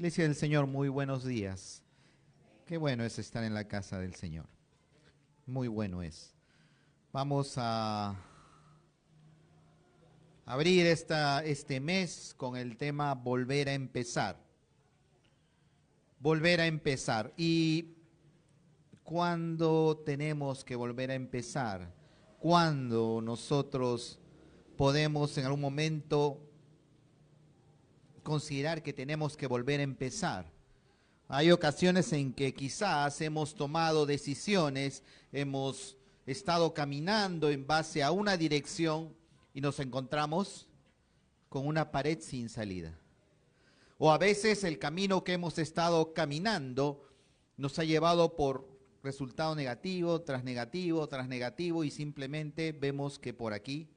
Iglesia del Señor, muy buenos días. Qué bueno es estar en la casa del Señor. Muy bueno es. Vamos a abrir este mes con el tema volver a empezar. Volver a empezar. ¿Y cuándo tenemos que volver a empezar? ¿Cuándo nosotros podemos en algún momento considerar que tenemos que volver a empezar? Hay ocasiones en que quizás hemos tomado decisiones, hemos estado caminando en base a una dirección y nos encontramos con una pared sin salida. O a veces el camino que hemos estado caminando nos ha llevado por resultado negativo, tras negativo, tras negativo, y simplemente vemos que por aquí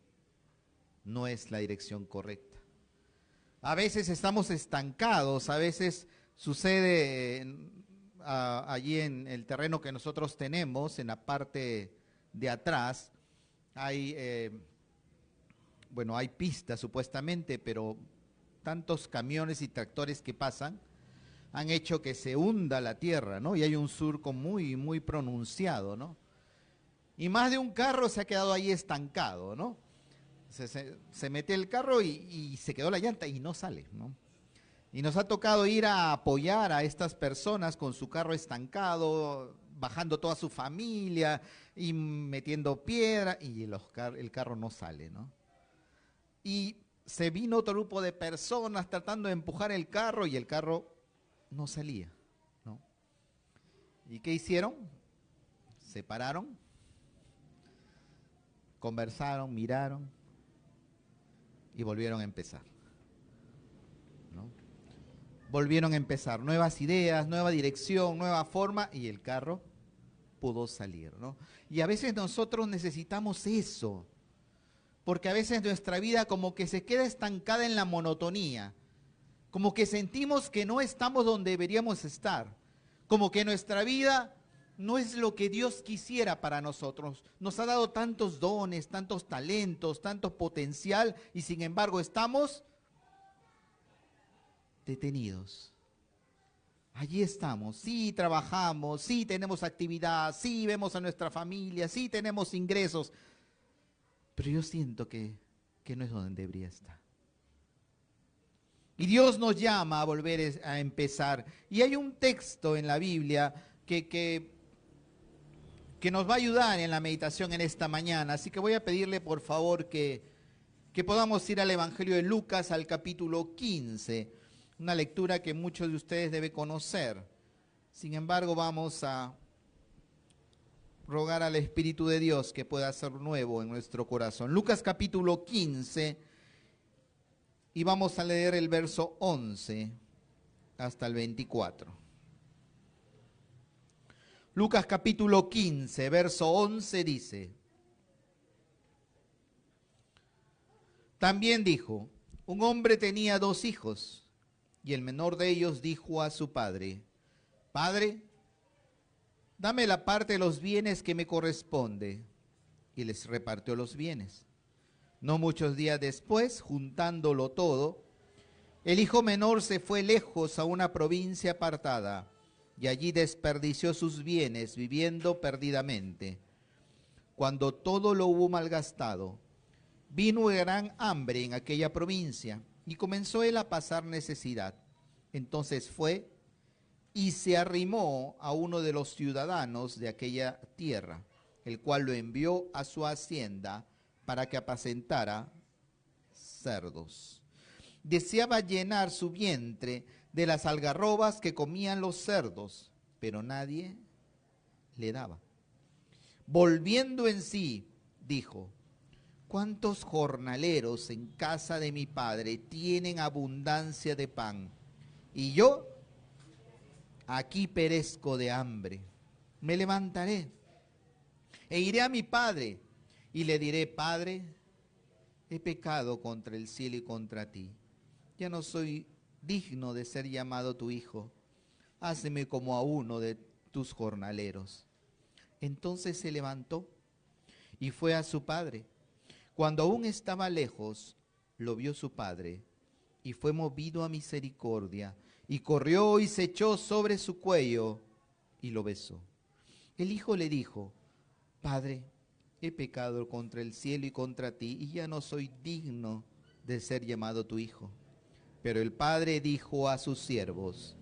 no es la dirección correcta. A veces estamos estancados, a veces sucede allí en el terreno que nosotros tenemos, en la parte de atrás, hay pistas supuestamente, pero tantos camiones y tractores que pasan han hecho que se hunda la tierra, ¿no? Y hay un surco muy, muy pronunciado, ¿no? Y más de un carro se ha quedado ahí estancado, ¿no? Se mete el carro y se quedó la llanta y no sale, ¿no? Y nos ha tocado ir a apoyar a estas personas con su carro estancado, bajando toda su familia y metiendo piedra, y el carro no sale, ¿no? Y se vino otro grupo de personas tratando de empujar el carro y el carro no salía, ¿no? ¿Y qué hicieron? Se pararon, conversaron, miraron y volvieron a empezar, ¿no? Volvieron a empezar, nuevas ideas, nueva dirección, nueva forma, y el carro pudo salir, ¿no? Y a veces nosotros necesitamos eso, porque a veces nuestra vida como que se queda estancada en la monotonía, como que sentimos que no estamos donde deberíamos estar, como que nuestra vida no es lo que Dios quisiera para nosotros. Nos ha dado tantos dones, tantos talentos, tanto potencial, y sin embargo estamos detenidos. Allí estamos, sí trabajamos, sí tenemos actividad, sí vemos a nuestra familia, sí tenemos ingresos, pero yo siento que no es donde debería estar. Y Dios nos llama a volver a empezar. Y hay un texto en la Biblia que nos va a ayudar en la meditación en esta mañana. Así que voy a pedirle por favor que podamos ir al Evangelio de Lucas, al capítulo 15. Una lectura que muchos de ustedes deben conocer. Sin embargo, vamos a rogar al Espíritu de Dios que pueda hacer nuevo en nuestro corazón. Lucas capítulo 15, y vamos a leer el verso 11 hasta el 24. Lucas capítulo 15, verso 11 dice: También dijo, un hombre tenía 2 hijos, y el menor de ellos dijo a su padre: Padre, dame la parte de los bienes que me corresponde. Y les repartió los bienes. No muchos días después, juntándolo todo, el hijo menor se fue lejos a una provincia apartada, y allí desperdició sus bienes, viviendo perdidamente. Cuando todo lo hubo malgastado, vino gran hambre en aquella provincia, y comenzó él a pasar necesidad. Entonces fue y se arrimó a uno de los ciudadanos de aquella tierra, el cual lo envió a su hacienda para que apacentara cerdos. Deseaba llenar su vientre de las algarrobas que comían los cerdos, pero nadie le daba. Volviendo en sí, dijo: ¿Cuántos jornaleros en casa de mi padre tienen abundancia de pan? Y yo aquí perezco de hambre. Me levantaré e iré a mi padre y le diré: Padre, he pecado contra el cielo y contra ti. Ya no soy digno de ser llamado tu hijo. Hazme como a uno de tus jornaleros. Entonces se levantó y fue a su padre. Cuando aún estaba lejos, lo vio su padre y fue movido a misericordia, y corrió y se echó sobre su cuello y lo besó. El hijo le dijo: Padre, he pecado contra el cielo y contra ti, y ya no soy digno de ser llamado tu hijo. Pero el padre dijo a sus siervos: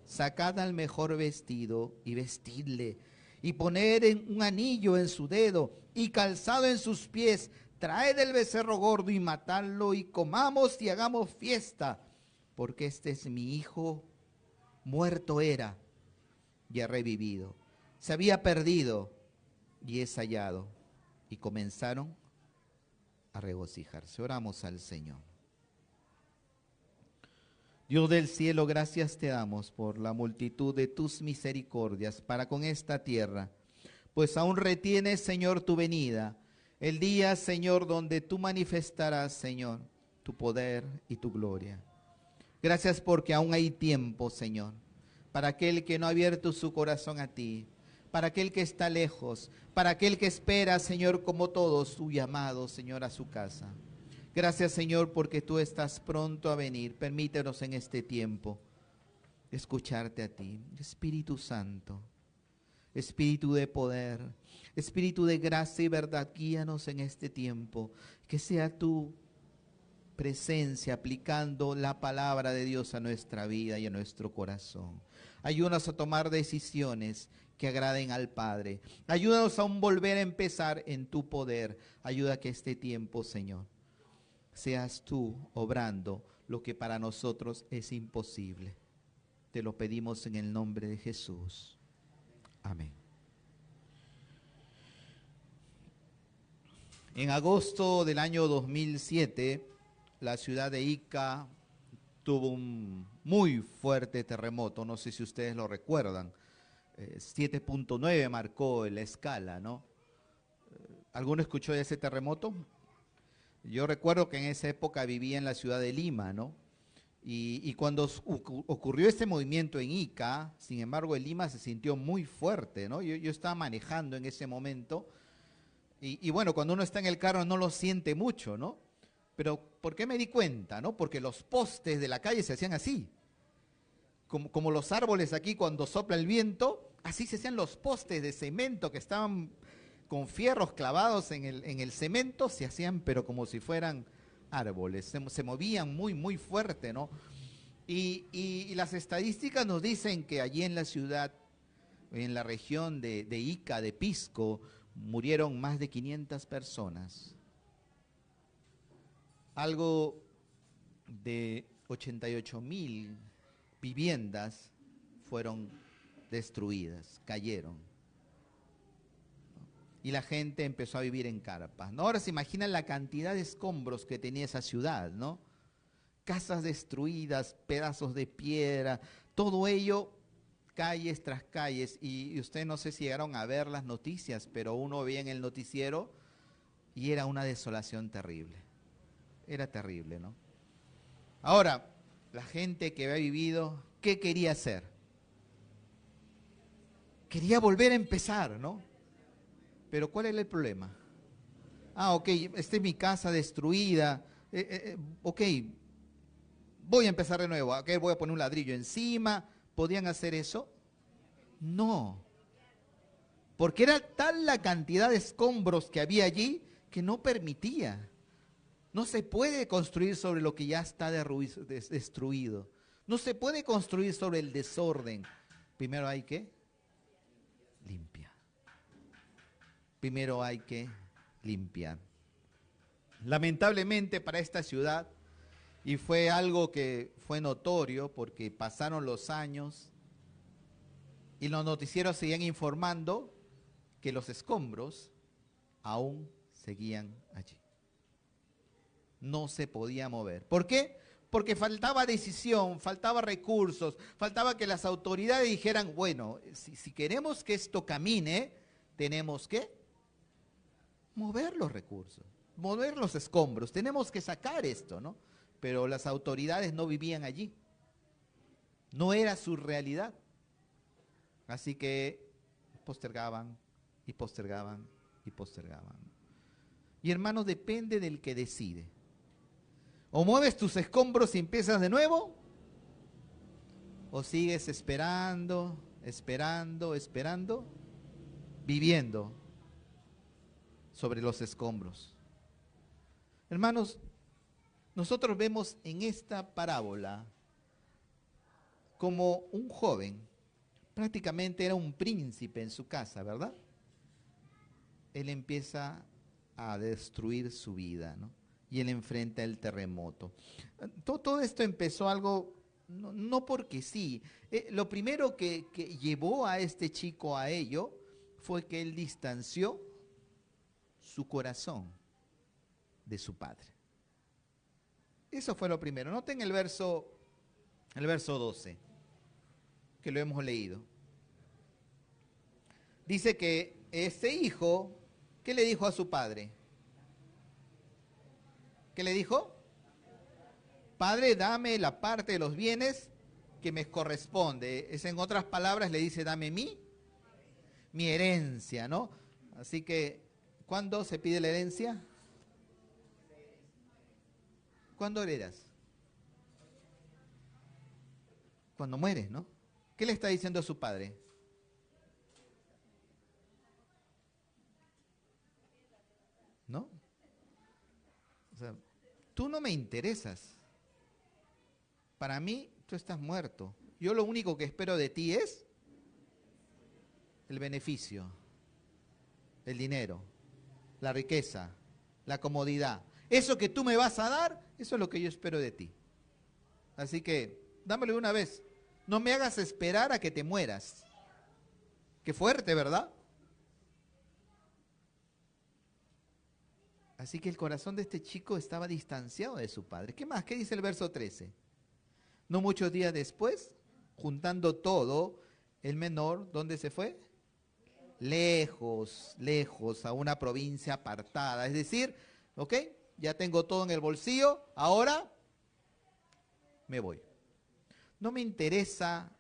Sacad al mejor vestido y vestidle, y poned un anillo en su dedo y calzado en sus pies. Traed el becerro gordo y matadlo, y comamos y hagamos fiesta, porque este es mi hijo, muerto era y ha revivido. Se había perdido y es hallado. Y comenzaron a regocijarse. Oramos al Señor. Dios del cielo, gracias te damos por la multitud de tus misericordias para con esta tierra, pues aún retienes, Señor, tu venida, el día, Señor, donde tú manifestarás, Señor, tu poder y tu gloria. Gracias porque aún hay tiempo, Señor, para aquel que no ha abierto su corazón a ti, para aquel que está lejos, para aquel que espera, Señor, como todos, su llamado, Señor, a su casa. Gracias, Señor, porque tú estás pronto a venir. Permítenos en este tiempo escucharte a ti. Espíritu Santo, Espíritu de poder, Espíritu de gracia y verdad, guíanos en este tiempo. Que sea tu presencia aplicando la palabra de Dios a nuestra vida y a nuestro corazón. Ayúdanos a tomar decisiones que agraden al Padre. Ayúdanos a volver a empezar en tu poder. Ayuda a que este tiempo, Señor, seas tú obrando lo que para nosotros es imposible. Te lo pedimos en el nombre de Jesús. Amén. En agosto del año 2007, la ciudad de Ica tuvo un muy fuerte terremoto. No sé si ustedes lo recuerdan. 7.9 marcó la escala, ¿no? ¿Alguno escuchó de ese terremoto? Yo recuerdo que en esa época vivía en la ciudad de Lima, ¿no? Y cuando ocurrió este movimiento en Ica, sin embargo, en Lima se sintió muy fuerte, ¿no? Yo estaba manejando en ese momento y bueno, cuando uno está en el carro no lo siente mucho, ¿no? Pero ¿por qué me di cuenta, no? Porque los postes de la calle se hacían así. Como los árboles aquí cuando sopla el viento, así se hacían los postes de cemento que estaban con fierros clavados en el cemento, se hacían pero como si fueran árboles, se movían muy, muy fuerte, ¿no? Y las estadísticas nos dicen que allí en la ciudad, en la región de Ica, de Pisco, murieron más de 500 personas. Algo de 88,000 viviendas fueron destruidas, cayeron. Y la gente empezó a vivir en carpas, ¿no? Ahora se imaginan la cantidad de escombros que tenía esa ciudad, ¿no? Casas destruidas, pedazos de piedra, todo ello, calles tras calles. Y ustedes no sé si llegaron a ver las noticias, pero uno veía en el noticiero y era una desolación terrible. Era terrible, ¿no? Ahora, la gente que había vivido, ¿qué quería hacer? Quería volver a empezar, ¿no? Pero ¿cuál era el problema? Ok, esta es mi casa destruida, ok, voy a empezar de nuevo, ok, voy a poner un ladrillo encima. ¿Podían hacer eso? No, porque era tal la cantidad de escombros que había allí que no permitía. No se puede construir sobre lo que ya está destruido. No se puede construir sobre el desorden. Primero hay que limpiar. Primero hay que limpiar. Lamentablemente para esta ciudad, y fue algo que fue notorio porque pasaron los años y los noticieros seguían informando que los escombros aún seguían allí. No se podía mover. ¿Por qué? Porque faltaba decisión, faltaba recursos, faltaba que las autoridades dijeran, bueno, si queremos que esto camine, tenemos que mover los recursos, mover los escombros, tenemos que sacar esto, ¿no? Pero las autoridades no vivían allí, no era su realidad. Así que postergaban y postergaban y postergaban. Y hermanos, depende del que decide. O mueves tus escombros y empiezas de nuevo, o sigues esperando, esperando, esperando, viviendo sobre los escombros. Hermanos, nosotros vemos en esta parábola como un joven, prácticamente era un príncipe en su casa, ¿verdad? Él empieza a destruir su vida, ¿no? Y él enfrenta el terremoto. Todo esto empezó algo, no porque sí. Lo primero que llevó a este chico a ello fue que él distanció su corazón de su padre. Eso fue lo primero. Noten el verso 12, que lo hemos leído. Dice que este hijo, ¿qué le dijo a su padre? ¿Qué le dijo? Padre, dame la parte de los bienes que me corresponde. Es, en otras palabras, le dice, dame mi herencia, ¿no? Así que, ¿cuándo se pide la herencia? ¿Cuándo heredas? Cuando mueres, ¿no? ¿Qué le está diciendo a su padre? ¿No? O sea, tú no me interesas. Para mí, tú estás muerto. Yo lo único que espero de ti es el beneficio, el dinero, la riqueza, la comodidad. Eso que tú me vas a dar, eso es lo que yo espero de ti. Así que, dámelo una vez. No me hagas esperar a que te mueras. Qué fuerte, ¿verdad? Así que el corazón de este chico estaba distanciado de su padre. ¿Qué más? ¿Qué dice el verso 13? No muchos días después, juntando todo, el menor, ¿dónde se fue? Lejos, lejos, a una provincia apartada. Es decir, ¿ok? Ya tengo todo en el bolsillo, ahora me voy. No me interesa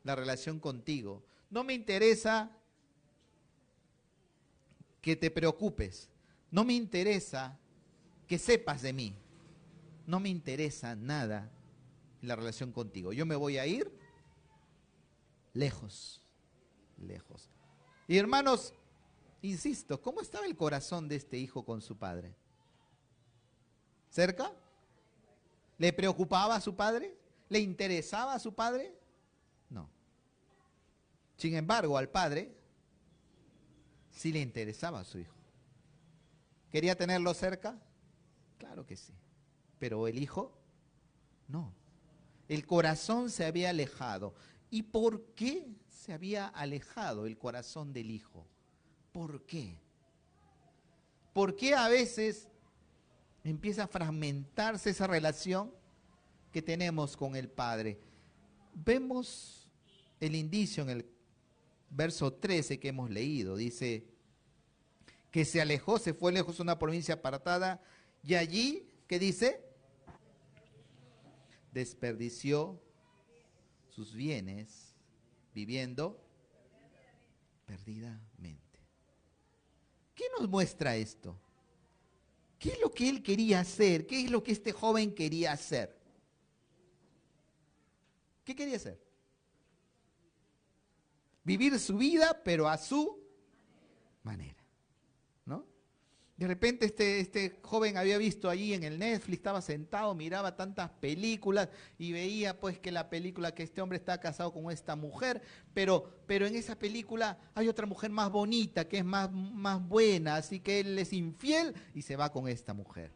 la relación contigo. No me interesa que te preocupes. No me interesa que sepas de mí. No me interesa nada la relación contigo. Yo me voy a ir lejos, lejos. Y hermanos, insisto, ¿cómo estaba el corazón de este hijo con su padre? ¿Cerca? ¿Le preocupaba a su padre? ¿Le interesaba a su padre? No. Sin embargo, al padre sí le interesaba a su hijo. ¿Quería tenerlo cerca? Claro que sí. Pero el hijo, no. El corazón se había alejado. ¿Y por qué se había alejado el corazón del hijo? ¿Por qué? ¿Por qué a veces empieza a fragmentarse esa relación que tenemos con el Padre? Vemos el indicio en el verso 13 que hemos leído. Dice que se alejó, se fue lejos a una provincia apartada y allí, ¿qué dice? Desperdició sus bienes viviendo perdidamente. ¿Qué nos muestra esto? ¿Qué es lo que él quería hacer? ¿Qué es lo que este joven quería hacer? ¿Qué quería hacer? Vivir su vida, pero a su manera, ¿no? De repente este joven había visto allí en el Netflix, estaba sentado, miraba tantas películas y veía pues que la película, que este hombre está casado con esta mujer, pero en esa película hay otra mujer más bonita, que es más buena, así que él es infiel y se va con esta mujer,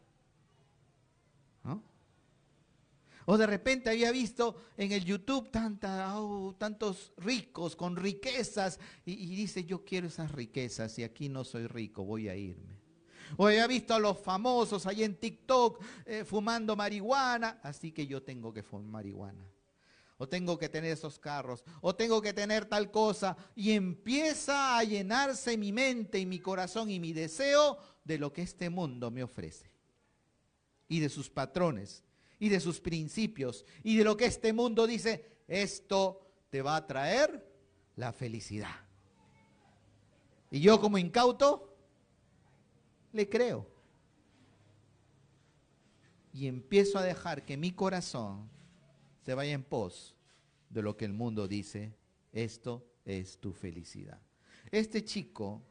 ¿no? O de repente había visto en el YouTube tantos ricos con riquezas y dice, yo quiero esas riquezas y aquí no soy rico, voy a irme. O había visto a los famosos ahí en TikTok fumando marihuana, así que yo tengo que fumar marihuana. O tengo que tener esos carros, o tengo que tener tal cosa. Y empieza a llenarse mi mente y mi corazón y mi deseo de lo que este mundo me ofrece. Y de sus patrones, y de sus principios, y de lo que este mundo dice, esto te va a traer la felicidad. Y yo como incauto, le creo. y empiezo a dejar que mi corazón se vaya en pos de lo que el mundo dice, esto es tu felicidad. Este chico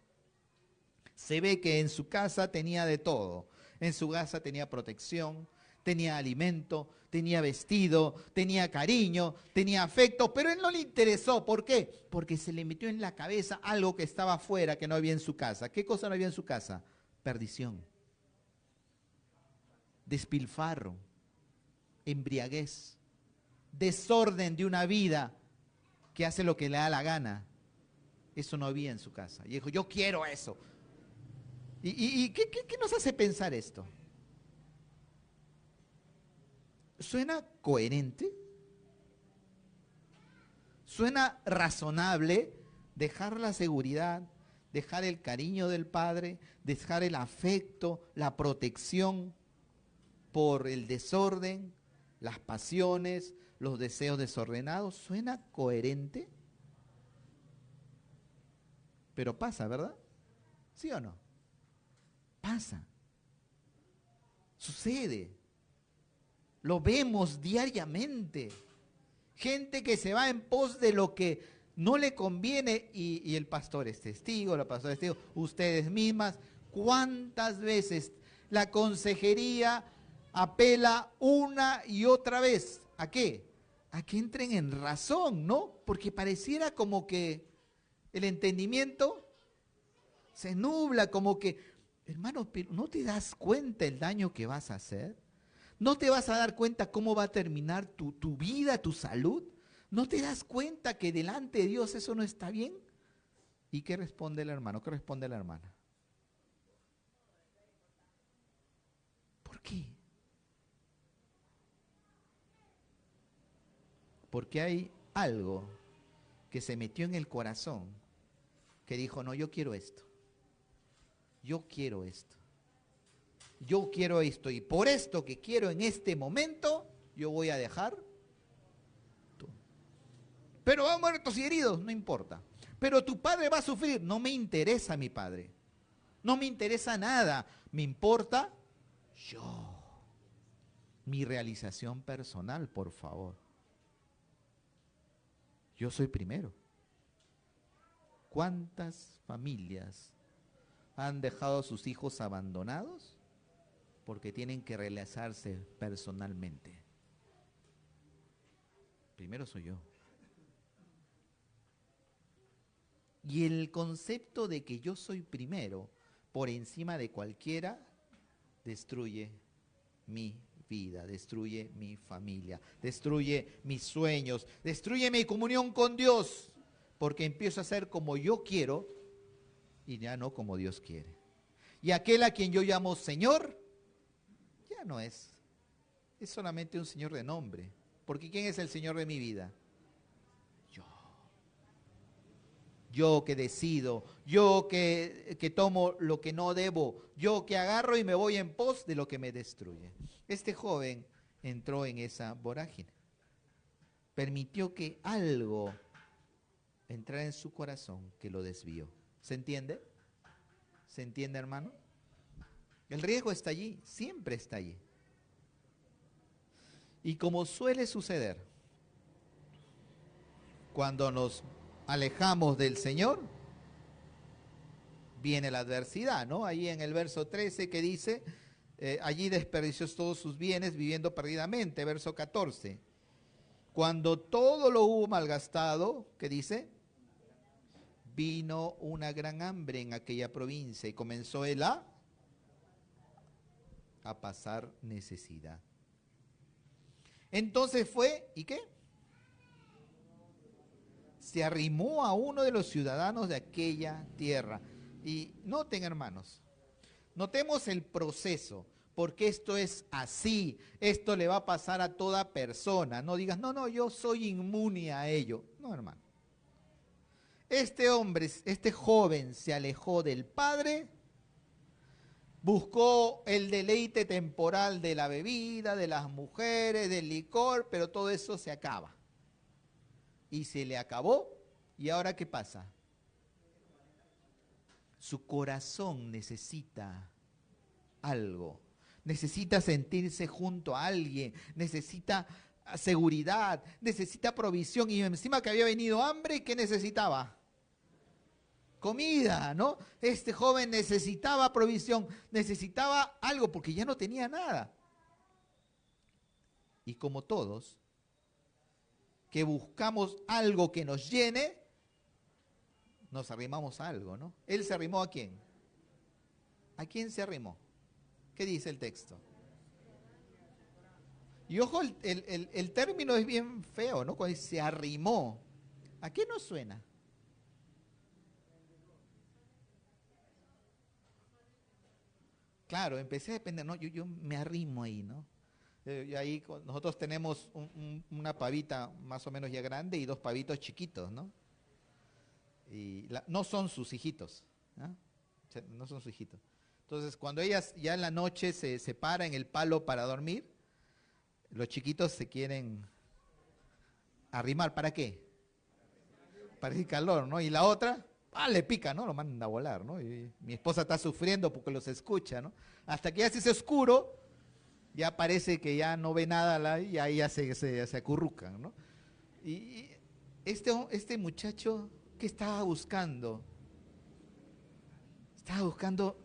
se ve que en su casa tenía de todo. En su casa tenía protección, tenía alimento, tenía vestido, tenía cariño, tenía afecto, pero a él no le interesó. ¿Por qué? Porque se le metió en la cabeza algo que estaba afuera, que no había en su casa. ¿Qué cosa no había en su casa? Perdición, despilfarro, embriaguez, desorden de una vida que hace lo que le da la gana. Eso no había en su casa. Y dijo, yo quiero eso. ¿Y qué nos hace pensar esto? ¿Suena coherente? ¿Suena razonable dejar la seguridad, dejar el cariño del padre, dejar el afecto, la protección por el desorden, las pasiones, los deseos desordenados? ¿Suena coherente? Pero pasa, ¿verdad? ¿Sí o no? Pasa. Sucede. Lo vemos diariamente. Gente que se va en pos de lo que no le conviene y el pastor es testigo, la pastora es testigo, ustedes mismas. ¿Cuántas veces la consejería apela una y otra vez? ¿A qué? A que entren en razón, ¿no? Porque pareciera como que el entendimiento se nubla, como que, hermano, ¿no te das cuenta el daño que vas a hacer? ¿No te vas a dar cuenta cómo va a terminar tu vida, tu salud? ¿No te das cuenta que delante de Dios eso no está bien? ¿Y qué responde el hermano? ¿Qué responde la hermana? ¿Por qué? Porque hay algo que se metió en el corazón que dijo, no, yo quiero esto. Yo quiero esto. Yo quiero esto y por esto que quiero en este momento, yo voy a dejar todo. Pero van muertos y heridos, no importa. Pero tu padre va a sufrir, no me interesa mi padre. No me interesa nada, me importa yo. Mi realización personal, por favor. Yo soy primero. ¿Cuántas familias han dejado a sus hijos abandonados? Porque tienen que realizarse personalmente. Primero soy yo. Y el concepto de que yo soy primero, por encima de cualquiera, destruye mi vida, destruye mi familia, destruye mis sueños, destruye mi comunión con Dios, porque empiezo a hacer como yo quiero y ya no como Dios quiere. Y aquel a quien yo llamo Señor, ya no es solamente un Señor de nombre, porque ¿quién es el Señor de mi vida? Yo que decido, yo que tomo lo que no debo, yo que agarro y me voy en pos de lo que me destruye. Este joven entró en esa vorágine. Permitió que algo entrara en su corazón que lo desvió. ¿Se entiende? ¿Se entiende, hermano? El riesgo está allí, siempre está allí. Y como suele suceder, cuando nos alejamos del Señor, viene la adversidad, ¿no? Ahí en el verso 13 que dice, allí desperdició todos sus bienes viviendo perdidamente. Verso 14, cuando todo lo hubo malgastado, ¿qué dice? Vino una gran hambre en aquella provincia y comenzó él a pasar necesidad. Entonces fue, ¿y qué? Se arrimó a uno de los ciudadanos de aquella tierra. Y noten, hermanos, notemos el proceso, porque esto es así, esto le va a pasar a toda persona. No digas, no, yo soy inmune a ello. No, hermano. Este hombre, este joven se alejó del padre, buscó el deleite temporal de la bebida, de las mujeres, del licor, pero todo eso se acaba. Y se le acabó, ¿y ahora qué pasa? Su corazón necesita algo. necesita sentirse junto a alguien, necesita seguridad, necesita provisión. Y encima que había venido hambre, ¿qué necesitaba? Comida, ¿no? Este joven necesitaba provisión, necesitaba algo porque ya no tenía nada. Y como todos, que buscamos algo que nos llene, nos arrimamos a algo, ¿no? ¿Él se arrimó a quién? ¿A quién se arrimó? ¿Qué dice el texto? Y ojo, el término es bien feo, ¿no? Cuando dice se arrimó. ¿A qué nos suena? Claro, empecé a depender, ¿no? Yo me arrimo ahí, ¿no? Y ahí nosotros tenemos una pavita más o menos ya grande y dos pavitos chiquitos, ¿no? Y no son sus hijitos, ¿no? O sea, no son sus hijitos. Entonces, cuando ellas ya en la noche se para en el palo para dormir, los chiquitos se quieren arrimar. ¿Para qué? Para el calor, ¿no? Y la otra, le pica, ¿no? Lo manda a volar, ¿no? Y mi esposa está sufriendo porque los escucha, ¿no? Hasta que ya se hace oscuro, ya parece que ya no ve nada y ahí ya se acurrucan, ¿no? Y este muchacho, ¿qué estaba buscando? Estaba buscando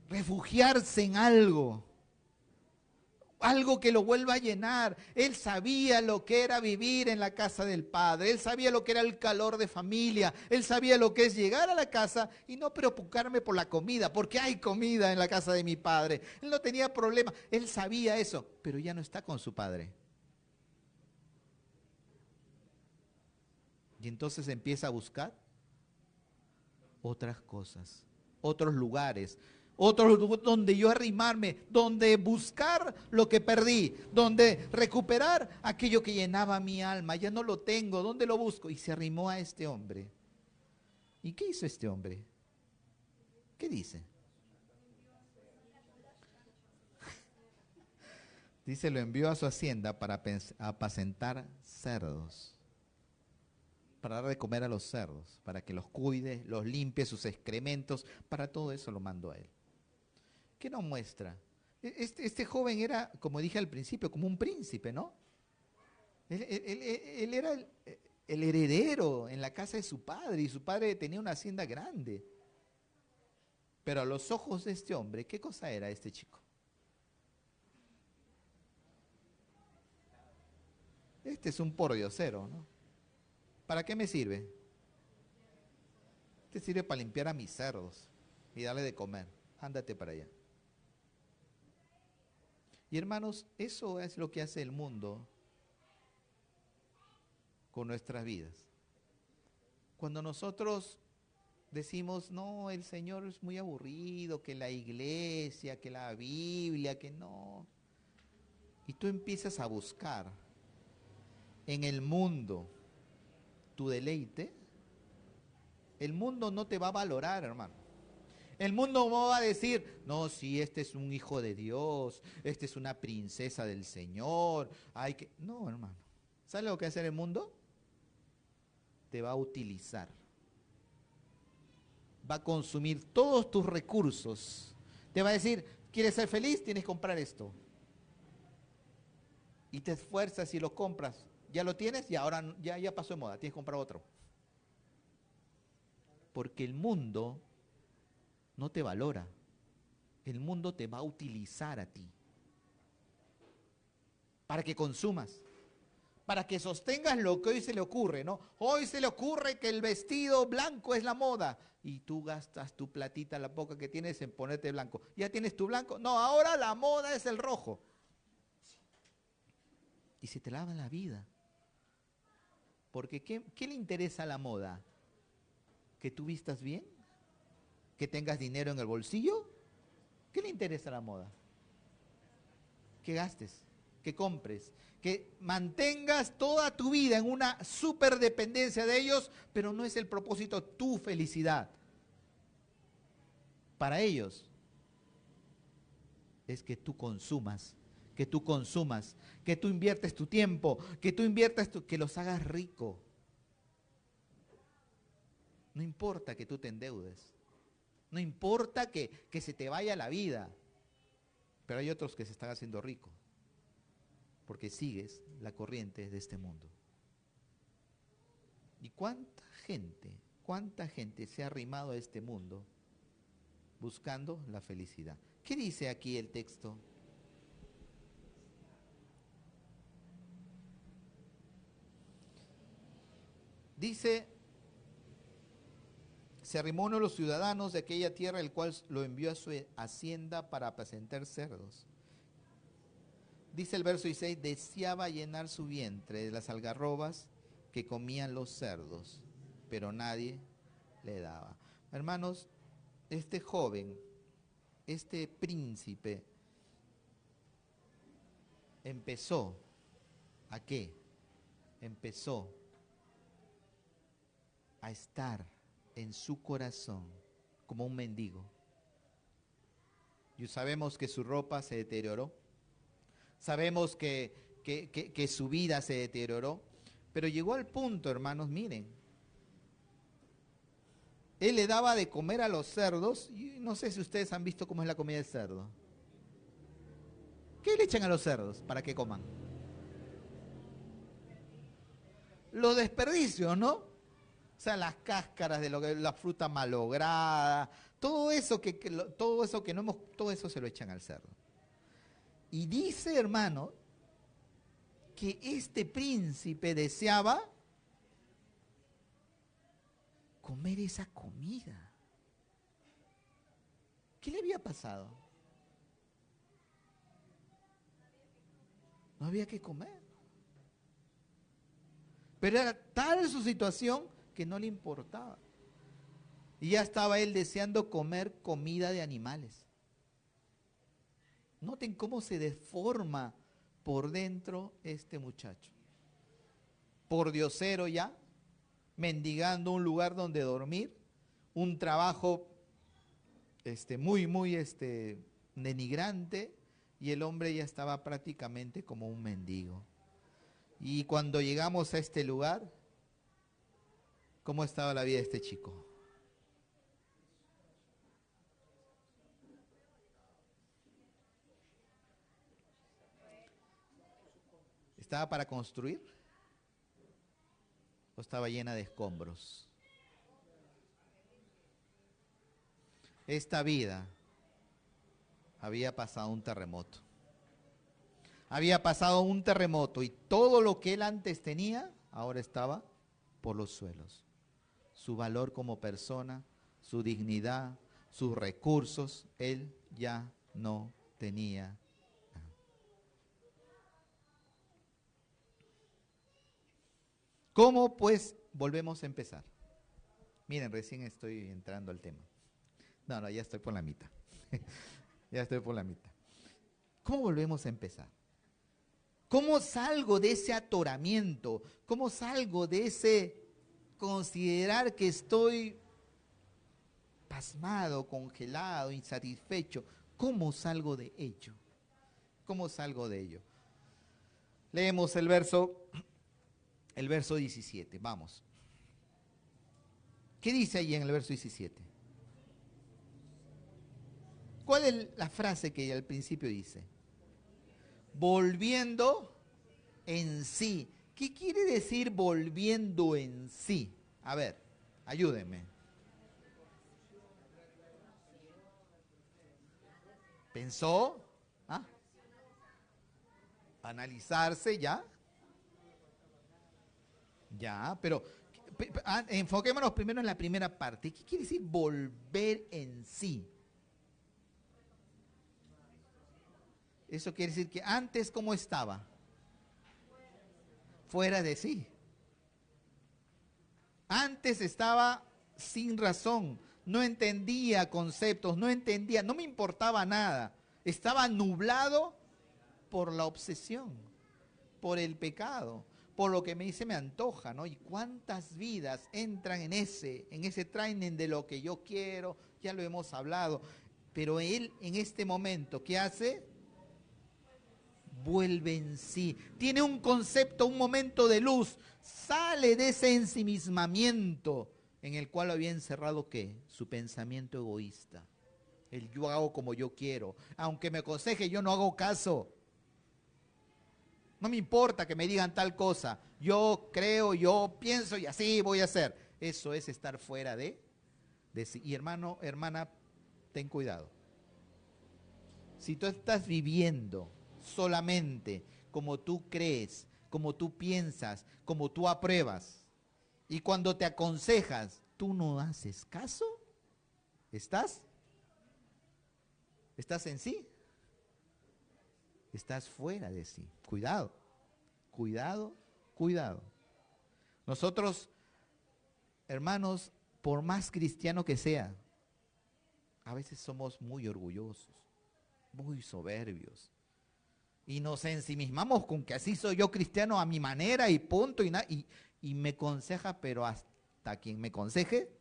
refugiarse en algo que lo vuelva a llenar. Él sabía lo que era vivir en la casa del Padre, él sabía lo que era el calor de familia, él sabía lo que es llegar a la casa y no preocuparme por la comida, porque hay comida en la casa de mi Padre. Él no tenía problema, él sabía eso, pero ya no está con su Padre. Y entonces empieza a buscar otras cosas, otros lugares, otros donde yo arrimarme, donde buscar lo que perdí, donde recuperar aquello que llenaba mi alma. Ya no lo tengo, ¿dónde lo busco? Y se arrimó a este hombre. ¿Y qué hizo este hombre? ¿Qué dice? Dice, lo envió a su hacienda para apacentar cerdos, para dar de comer a los cerdos, para que los cuide, los limpie, sus excrementos, para todo eso lo mandó a él. ¿Qué nos muestra? Este joven era, como dije al principio, como un príncipe, ¿no? Él era el heredero en la casa de su padre, y su padre tenía una hacienda grande. Pero a los ojos de este hombre, ¿qué cosa era este chico? Este es un pordiosero, ¿no? ¿Para qué me sirve? Este sirve para limpiar a mis cerdos y darle de comer. Ándate para allá. Y hermanos, eso es lo que hace el mundo con nuestras vidas. Cuando nosotros decimos, no, el Señor es muy aburrido, que la iglesia, que la Biblia, que no. Y tú empiezas a buscar en el mundo tu deleite, el mundo no te va a valorar, hermano. El mundo no va a decir, no, sí, este es un hijo de Dios, este es una princesa del Señor. No, hermano. ¿Sabes lo que hace el mundo? Te va a utilizar. Va a consumir todos tus recursos. Te va a decir, ¿quieres ser feliz? Tienes que comprar esto. Y te esfuerzas y lo compras. Ya lo tienes y ahora ya pasó de moda, tienes que comprar otro. Porque el mundo no te valora. El mundo te va a utilizar a ti. Para que consumas. Para que sostengas lo que hoy se le ocurre, ¿no? Hoy se le ocurre que el vestido blanco es la moda. Y tú gastas tu platita, la poca que tienes, en ponerte blanco. ¿Ya tienes tu blanco? No, ahora la moda es el rojo. Y se te lava la vida. Porque ¿qué le interesa a la moda? ¿Que tú vistas bien? ¿Que tengas dinero en el bolsillo? ¿Qué le interesa a la moda? Que gastes, que compres, que mantengas toda tu vida en una superdependencia de ellos, pero no es el propósito tu felicidad. Para ellos es que tú consumas, que tú consumas, que tú inviertes tu tiempo, que tú inviertas que los hagas rico. No importa que tú te endeudes. No importa que se te vaya la vida. Pero hay otros que se están haciendo ricos porque sigues la corriente de este mundo. ¿Y cuánta gente se ha arrimado a este mundo buscando la felicidad? ¿Qué dice aquí el texto? Dice, se arrimó uno de los ciudadanos de aquella tierra, el cual lo envió a su hacienda para apacentar cerdos. Dice el verso 16, deseaba llenar su vientre de las algarrobas que comían los cerdos, pero nadie le daba. Hermanos, este joven, este príncipe, empezó, ¿a qué? Empezó a estar en su corazón como un mendigo. Y sabemos que su ropa se deterioró, sabemos que su vida se deterioró, pero llegó al punto, hermanos, miren, él le daba de comer a los cerdos, y no sé si ustedes han visto cómo es la comida del cerdo. ¿Qué le echan a los cerdos para que coman? Los desperdicios, ¿no? O sea, las cáscaras de la fruta malograda, todo eso todo eso se lo echan al cerdo. Y dice, hermano, que este príncipe deseaba comer esa comida. ¿Qué le había pasado? No había que comer. Pero era tal su situación que no le importaba. Y ya estaba él deseando comer comida de animales. Noten cómo se deforma por dentro este muchacho. Por diosero ya, mendigando un lugar donde dormir, un trabajo muy denigrante, y el hombre ya estaba prácticamente como un mendigo. Y cuando llegamos a este lugar, ¿cómo estaba la vida de este chico? ¿Estaba para construir? ¿O estaba llena de escombros? Esta vida había pasado un terremoto. Había pasado un terremoto y todo lo que él antes tenía, ahora estaba por los suelos. Su valor como persona, su dignidad, sus recursos, él ya no tenía. ¿Cómo pues volvemos a empezar? Miren, recién estoy entrando al tema. No, ya estoy por la mitad. Ya estoy por la mitad. ¿Cómo volvemos a empezar? ¿Cómo salgo de ese atoramiento? ¿Cómo salgo de ese considerar que estoy pasmado, congelado, insatisfecho? ¿Cómo salgo de ello? ¿Cómo salgo de ello? Leemos el verso 17, vamos. ¿Qué dice ahí en el verso 17? ¿Cuál es la frase que al principio dice? Volviendo en sí. ¿Qué quiere decir volviendo en sí? A ver, ayúdenme. ¿Pensó? ¿Ah? ¿Analizarse ya? Ya, pero enfoquémonos primero en la primera parte. ¿Qué quiere decir volver en sí? Eso quiere decir que antes, ¿cómo estaba? Fuera de sí. Antes estaba sin razón, no entendía conceptos, no me importaba nada. Estaba nublado por la obsesión, por el pecado, por lo que me dice me antoja, ¿no? Y cuántas vidas entran en ese training de lo que yo quiero, ya lo hemos hablado. Pero él en este momento, ¿qué hace? Vuelve en sí, tiene un concepto, un momento de luz, sale de ese ensimismamiento en el cual había encerrado ¿qué? Su pensamiento egoísta. El yo hago como yo quiero. Aunque me aconseje, yo no hago caso. No me importa que me digan tal cosa. Yo creo, yo pienso y así voy a hacer. Eso es estar fuera de sí. Y hermano, hermana, ten cuidado. Si tú estás viviendo solamente como tú crees, como tú piensas, como tú apruebas, y cuando te aconsejas, tú no haces caso, ¿estás en sí? Estás fuera de sí. Cuidado, cuidado, cuidado. Nosotros, hermanos, por más cristiano que sea, a veces somos muy orgullosos, muy soberbios. Y nos ensimismamos con que así soy yo cristiano a mi manera y punto. Y me aconseja, pero hasta quien me aconseje,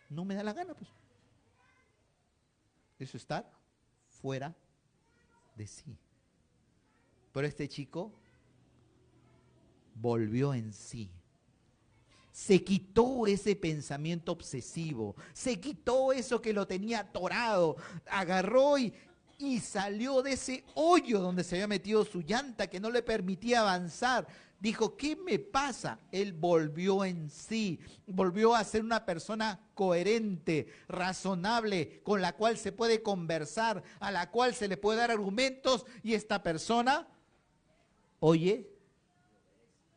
no me da la gana, pues. Eso está fuera de sí. Pero este chico volvió en sí. Se quitó ese pensamiento obsesivo, se quitó eso que lo tenía atorado, agarró y salió de ese hoyo donde se había metido su llanta que no le permitía avanzar. Dijo, ¿qué me pasa? Él volvió en sí, volvió a ser una persona coherente, razonable, con la cual se puede conversar, a la cual se le puede dar argumentos, y esta persona oye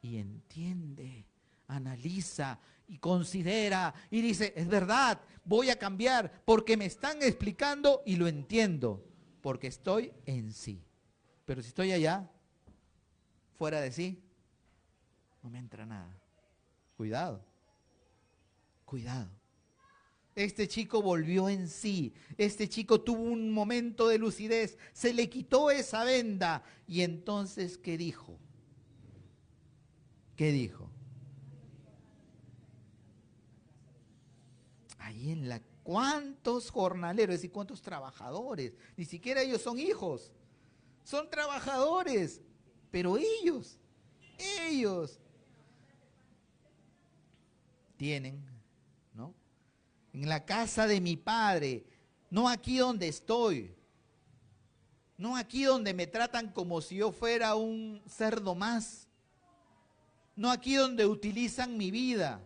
y entiende, analiza y considera y dice, es verdad, voy a cambiar porque me están explicando y lo entiendo, porque estoy en sí. Pero si estoy allá, fuera de sí, no me entra nada. Cuidado, cuidado. Este chico volvió en sí, este chico tuvo un momento de lucidez, se le quitó esa venda y entonces, ¿qué dijo? ¿Qué dijo? Ahí en la... ¿Cuántos jornaleros y cuántos trabajadores? Ni siquiera ellos son hijos, son trabajadores, pero ellos tienen, ¿no? En la casa de mi padre, no aquí donde estoy, no aquí donde me tratan como si yo fuera un cerdo más, no aquí donde utilizan mi vida,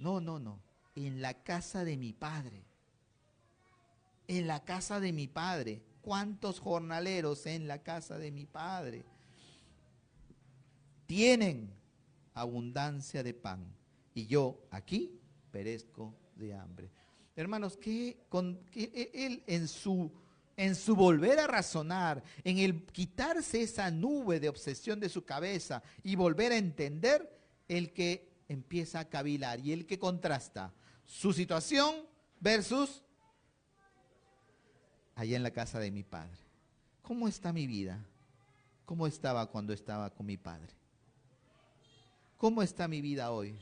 no, no, no, en la casa de mi padre, en la casa de mi padre. ¿Cuántos jornaleros en la casa de mi padre tienen abundancia de pan y yo aquí perezco de hambre? Hermanos, que él en su volver a razonar, en el quitarse esa nube de obsesión de su cabeza y volver a entender, el que empieza a cavilar y el que contrasta su situación versus allá en la casa de mi padre. ¿Cómo está mi vida? ¿Cómo estaba cuando estaba con mi padre? ¿Cómo está mi vida hoy?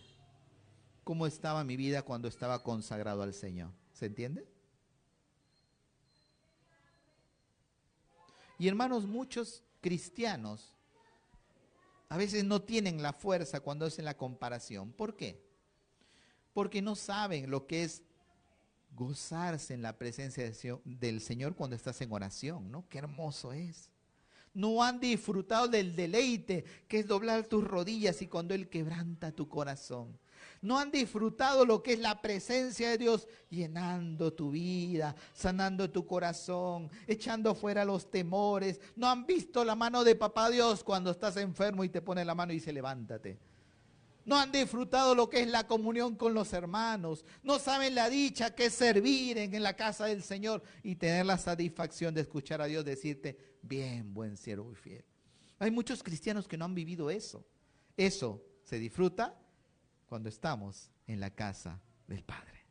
¿Cómo estaba mi vida cuando estaba consagrado al Señor? ¿Se entiende? Y hermanos, muchos cristianos a veces no tienen la fuerza cuando hacen la comparación. ¿Por qué? Porque no saben lo que es gozarse en la presencia del Señor cuando estás en oración, ¿no? Qué hermoso es. No han disfrutado del deleite que es doblar tus rodillas y cuando Él quebranta tu corazón. No han disfrutado lo que es la presencia de Dios llenando tu vida, sanando tu corazón, echando fuera los temores. No han visto la mano de Papá Dios cuando estás enfermo y te pone la mano y dice levántate. No han disfrutado lo que es la comunión con los hermanos. No saben la dicha que es servir en la casa del Señor y tener la satisfacción de escuchar a Dios decirte, bien, buen siervo y fiel. Hay muchos cristianos que no han vivido eso. Eso se disfruta cuando estamos en la casa del Padre.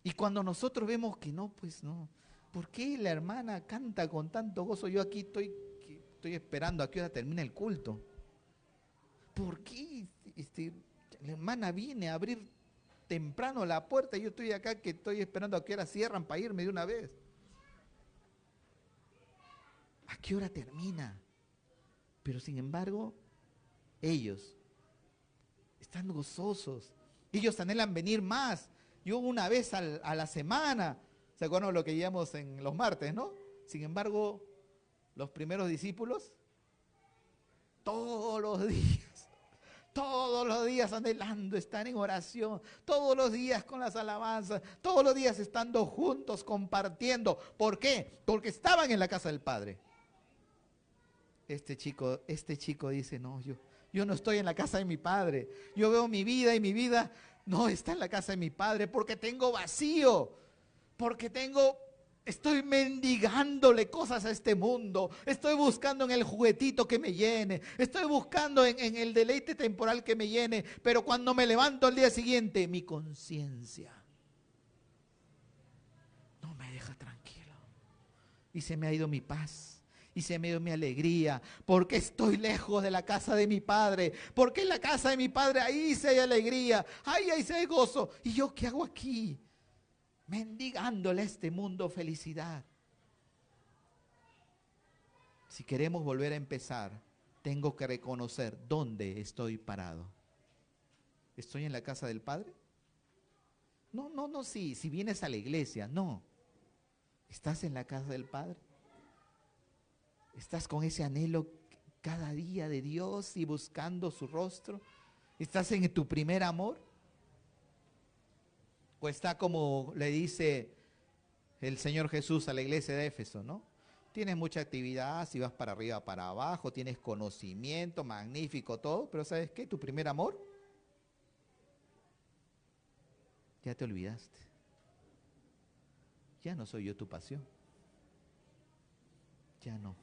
Y cuando nosotros vemos que no, pues no. ¿Por qué la hermana canta con tanto gozo? Yo aquí estoy esperando a que hora termine el culto. ¿Por qué la hermana viene a abrir temprano la puerta y yo estoy acá que estoy esperando a qué hora cierran para irme de una vez? ¿A qué hora termina? Pero sin embargo, ellos están gozosos. Ellos anhelan venir más. Yo una vez a la semana. ¿Se acuerdan lo que llevamos en los martes, no? Sin embargo, los primeros discípulos, todos los días anhelando estar en oración, todos los días con las alabanzas, todos los días estando juntos, compartiendo. ¿Por qué? Porque estaban en la casa del Padre. Este chico dice, no, yo no estoy en la casa de mi Padre. Yo veo mi vida y mi vida no está en la casa de mi Padre porque tengo vacío, estoy mendigándole cosas a este mundo, estoy buscando en el juguetito que me llene, estoy buscando en el deleite temporal que me llene, pero cuando me levanto al día siguiente, mi conciencia no me deja tranquilo y se me ha ido mi paz. Y se me dio mi alegría, porque estoy lejos de la casa de mi Padre, porque en la casa de mi Padre ahí sí hay alegría, ahí sí hay gozo. ¿Y yo qué hago aquí? Mendigándole a este mundo felicidad. Si queremos volver a empezar, tengo que reconocer dónde estoy parado. ¿Estoy en la casa del Padre? No, si vienes a la iglesia, no. ¿Estás en la casa del Padre? ¿Estás con ese anhelo cada día de Dios y buscando su rostro? ¿Estás en tu primer amor? ¿O está como le dice el Señor Jesús a la iglesia de Éfeso, ¿no? Tienes mucha actividad, si vas para arriba, para abajo, tienes conocimiento, magnífico todo, pero ¿sabes qué? Tu primer amor, ya te olvidaste. Ya no soy yo tu pasión. Ya no.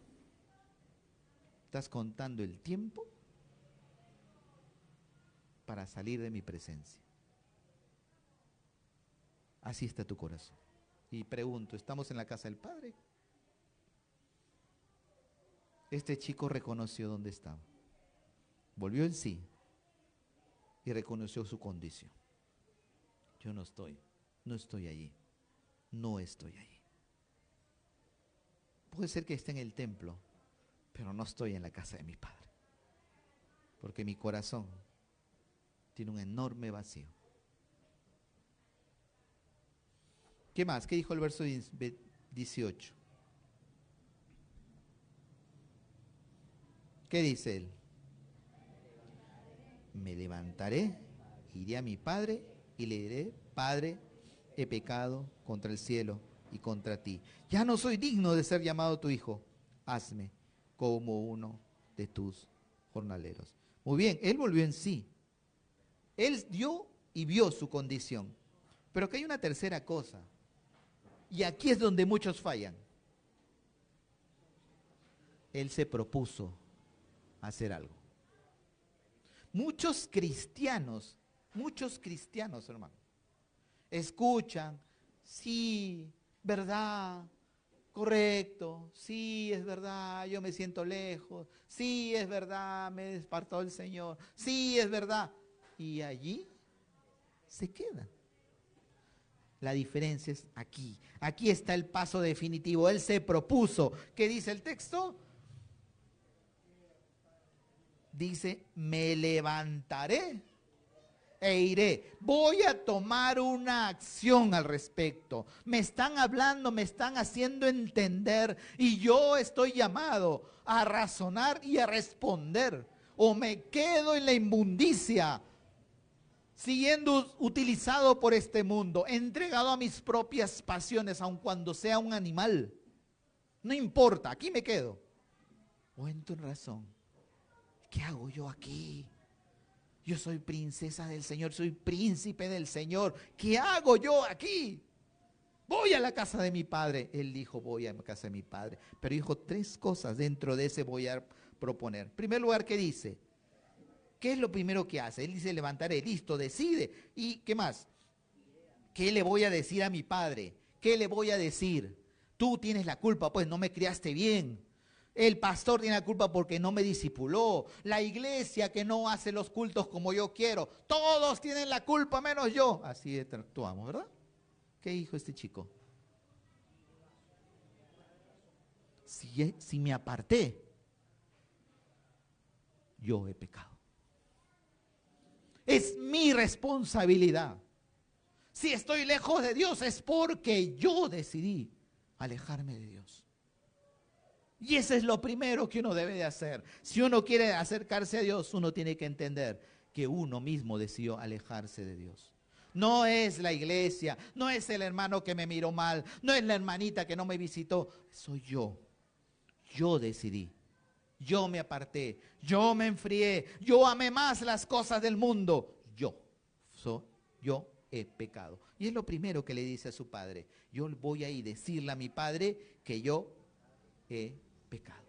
Estás contando el tiempo para salir de mi presencia. Así está tu corazón. Y pregunto, ¿estamos en la casa del Padre? Este chico reconoció dónde estaba. Volvió en sí y reconoció su condición. Yo no estoy allí. No estoy allí. Puede ser que esté en el templo, pero no estoy en la casa de mi Padre, porque mi corazón tiene un enorme vacío. ¿Qué más? ¿Qué dijo el verso 18? ¿Qué dice él? Me levantaré, iré a mi Padre y le diré, Padre, he pecado contra el cielo y contra ti. Ya no soy digno de ser llamado tu hijo. Hazme como uno de tus jornaleros. Muy bien, él volvió en sí. Él dio y vio su condición. Pero que hay una tercera cosa. Y aquí es donde muchos fallan. Él se propuso hacer algo. Muchos cristianos, hermano, escuchan, sí, verdad, correcto, sí, es verdad, yo me siento lejos, sí, es verdad, me despertó el Señor, sí, es verdad. Y allí se quedan. La diferencia es aquí. Aquí está el paso definitivo. Él se propuso. ¿Qué dice el texto? Dice, me levantaré e iré. Voy a tomar una acción al respecto. Me están hablando, me están haciendo entender y yo estoy llamado a razonar y a responder. O me quedo en la inmundicia, siguiendo utilizado por este mundo, entregado a mis propias pasiones, aun cuando sea un animal. No importa, aquí me quedo. O entro en razón. ¿Qué hago yo aquí? Yo soy princesa del Señor, soy príncipe del Señor. ¿Qué hago yo aquí? Voy a la casa de mi padre. Él dijo, voy a la casa de mi padre. Pero dijo tres cosas dentro de ese voy a proponer. En primer lugar, ¿qué dice? ¿Qué es lo primero que hace? Él dice, levantaré, listo, decide. ¿Y qué más? ¿Qué le voy a decir a mi padre? ¿Qué le voy a decir? Tú tienes la culpa, pues no me criaste bien. El pastor tiene la culpa porque no me discipuló. La iglesia que no hace los cultos como yo quiero. Todos tienen la culpa menos yo. Así actuamos, ¿verdad? ¿Qué dijo este chico? Si me aparté, yo he pecado. Es mi responsabilidad. Si estoy lejos de Dios es porque yo decidí alejarme de Dios. Y eso es lo primero que uno debe de hacer. Si uno quiere acercarse a Dios, uno tiene que entender que uno mismo decidió alejarse de Dios. No es la iglesia, no es el hermano que me miró mal, no es la hermanita que no me visitó, soy yo. Yo decidí, yo me aparté, yo me enfrié, yo amé más las cosas del mundo. Yo he pecado. Y es lo primero que le dice a su padre. Yo voy a ir a decirle a mi padre que yo he pecado.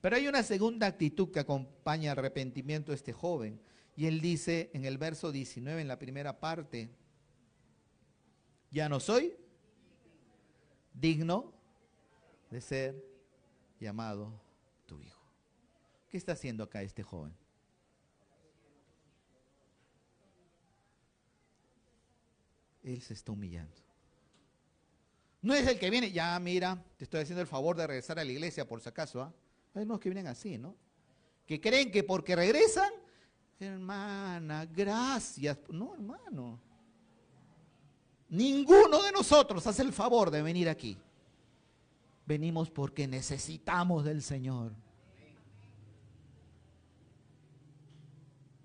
Pero hay una segunda actitud que acompaña al arrepentimiento de este joven. Y él dice en el verso 19, en la primera parte, ya no soy digno de ser llamado tu hijo. ¿Qué está haciendo acá este joven? Él se está humillando. No es el que viene, ya mira, te estoy haciendo el favor de regresar a la iglesia por si acaso. Hay unos que vienen así, ¿no? Que creen que porque regresan, hermana, gracias. No, hermano. Ninguno de nosotros hace el favor de venir aquí. Venimos porque necesitamos del Señor.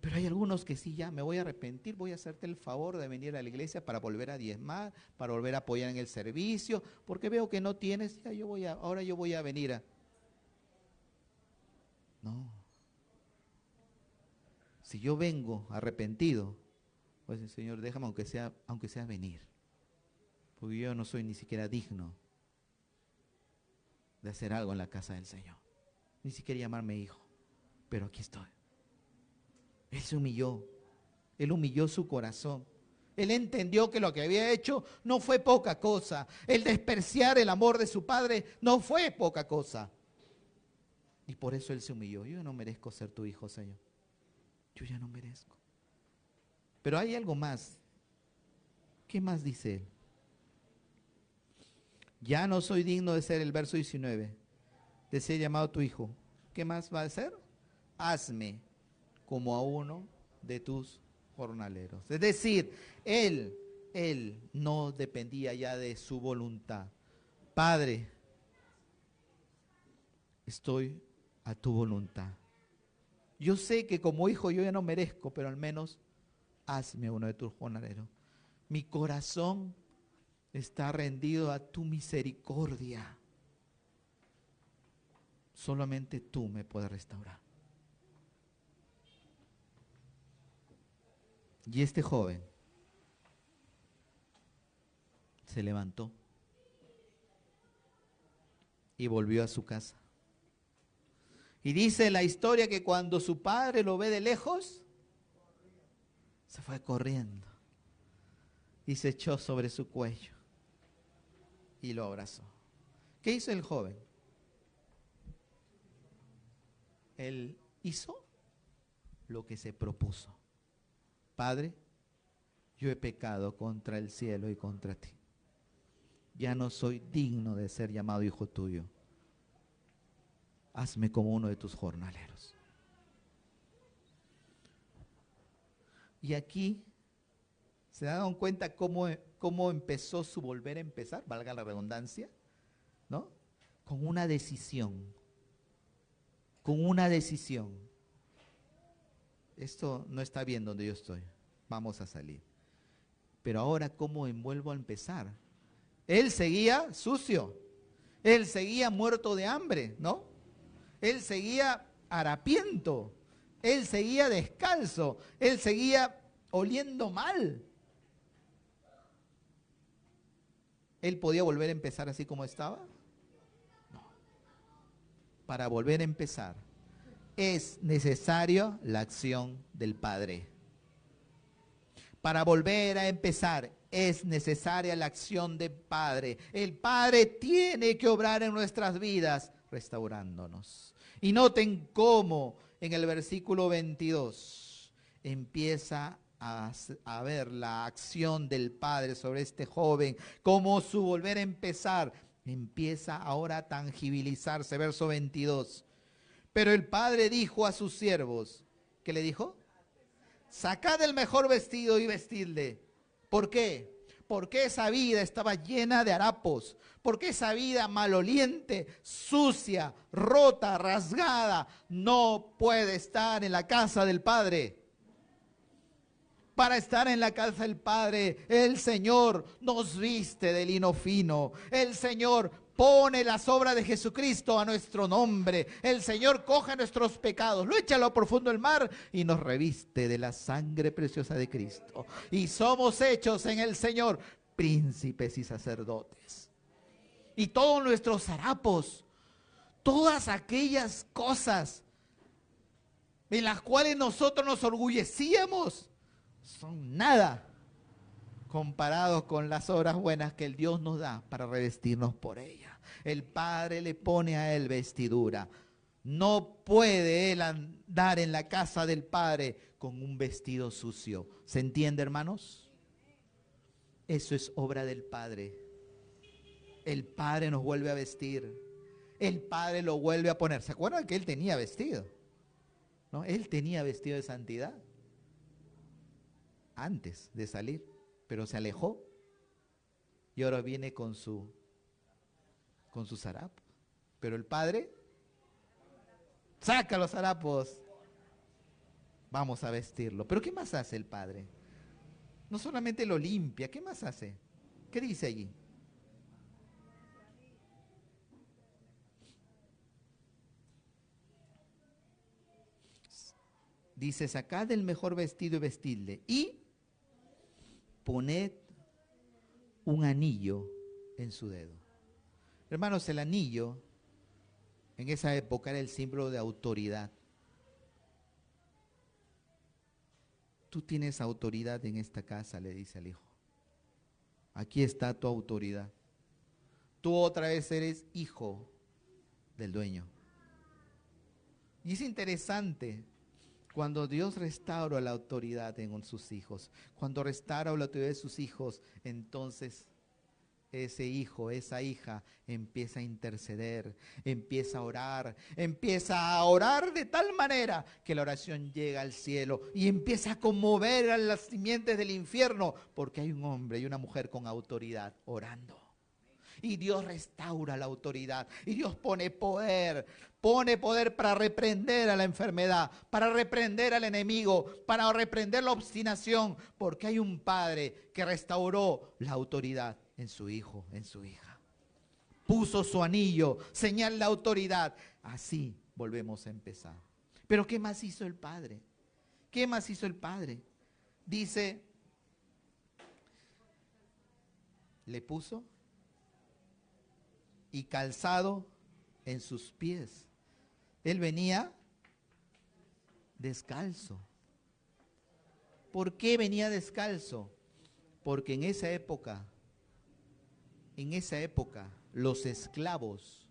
Pero hay algunos que sí, ya me voy a arrepentir, voy a hacerte el favor de venir a la iglesia para volver a diezmar, para volver a apoyar en el servicio, porque veo que no tienes, ya ahora yo voy a venir a... No. Si yo vengo arrepentido, pues el Señor, déjame aunque sea venir, porque yo no soy ni siquiera digno de hacer algo en la casa del Señor, ni siquiera llamarme hijo, pero aquí estoy. Él se humilló, él humilló su corazón. Él entendió que lo que había hecho no fue poca cosa. El despreciar el amor de su padre no fue poca cosa. Y por eso él se humilló. Yo no merezco ser tu hijo, Señor. Yo ya no merezco. Pero hay algo más. ¿Qué más dice él? Ya no soy digno de ser, el verso 19, de ser llamado tu hijo. ¿Qué más va a hacer? Hazme como a uno de tus jornaleros. Es decir, él no dependía ya de su voluntad. Padre, estoy a tu voluntad. Yo sé que como hijo yo ya no merezco, pero al menos hazme uno de tus jornaleros. Mi corazón está rendido a tu misericordia. Solamente tú me puedes restaurar. Y este joven se levantó y volvió a su casa. Y dice la historia que cuando su padre lo ve de lejos, se fue corriendo y se echó sobre su cuello y lo abrazó. ¿Qué hizo el joven? Él hizo lo que se propuso. Padre, yo he pecado contra el cielo y contra ti. Ya no soy digno de ser llamado hijo tuyo. Hazme como uno de tus jornaleros. Y aquí se dan cuenta cómo empezó su volver a empezar, valga la redundancia, ¿no? Con una decisión. Con una decisión. Esto no está bien donde yo estoy. Vamos a salir. Pero ahora, ¿cómo vuelvo a empezar? Él seguía sucio. Él seguía muerto de hambre, ¿no? Él seguía harapiento. Él seguía descalzo. Él seguía oliendo mal. ¿Él podía volver a empezar así como estaba? No. Para volver a empezar es necesaria la acción del Padre. Para volver a empezar es necesaria la acción del Padre. El Padre tiene que obrar en nuestras vidas restaurándonos. Y noten cómo en el versículo 22 empieza a ver la acción del Padre sobre este joven, cómo su volver a empezar empieza ahora a tangibilizarse. Verso 22. Pero el padre dijo a sus siervos, ¿qué le dijo? Sacad el mejor vestido y vestidle. ¿Por qué? Porque esa vida estaba llena de harapos. Porque esa vida maloliente, sucia, rota, rasgada, no puede estar en la casa del Padre. Para estar en la casa del Padre, el Señor nos viste de lino fino. El Señor pone las obras de Jesucristo a nuestro nombre. El Señor coge nuestros pecados, lo echa a lo profundo del mar y nos reviste de la sangre preciosa de Cristo. Y somos hechos en el Señor príncipes y sacerdotes. Y todos nuestros harapos, todas aquellas cosas en las cuales nosotros nos orgullecíamos, son nada comparados con las obras buenas que el Dios nos da para revestirnos por ella. El Padre le pone a él vestidura. No puede él andar en la casa del Padre con un vestido sucio. ¿Se entiende, hermanos? Eso es obra del Padre. El Padre nos vuelve a vestir. El Padre lo vuelve a poner. ¿Se acuerdan que él tenía vestido? ¿No? Él tenía vestido de santidad antes de salir, pero se alejó y ahora viene con sus harapos. Pero el Padre saca los harapos, vamos a vestirlo. Pero ¿qué más hace el Padre? No solamente lo limpia, ¿qué más hace? ¿Qué dice allí? Dice, sacad el mejor vestido y vestidle, y poned un anillo en su dedo. Hermanos, el anillo en esa época era el símbolo de autoridad. Tú tienes autoridad en esta casa, le dice al hijo. Aquí está tu autoridad. Tú otra vez eres hijo del dueño. Y es interesante cuando Dios restaura la autoridad en sus hijos. Cuando restaura la autoridad de sus hijos, entonces ese hijo, esa hija empieza a interceder, empieza a orar de tal manera que la oración llega al cielo y empieza a conmover a las simientes del infierno, porque hay un hombre y una mujer con autoridad orando. Y Dios restaura la autoridad. Y Dios pone poder para reprender a la enfermedad, para reprender al enemigo, para reprender la obstinación, porque hay un Padre que restauró la autoridad en su hijo, en su hija. Puso su anillo, señal de autoridad. Así volvemos a empezar. Pero ¿qué más hizo el Padre? ¿Qué más hizo el Padre? Dice, le puso y calzado en sus pies. Él venía descalzo. ¿Por qué venía descalzo? Porque en esa época, los esclavos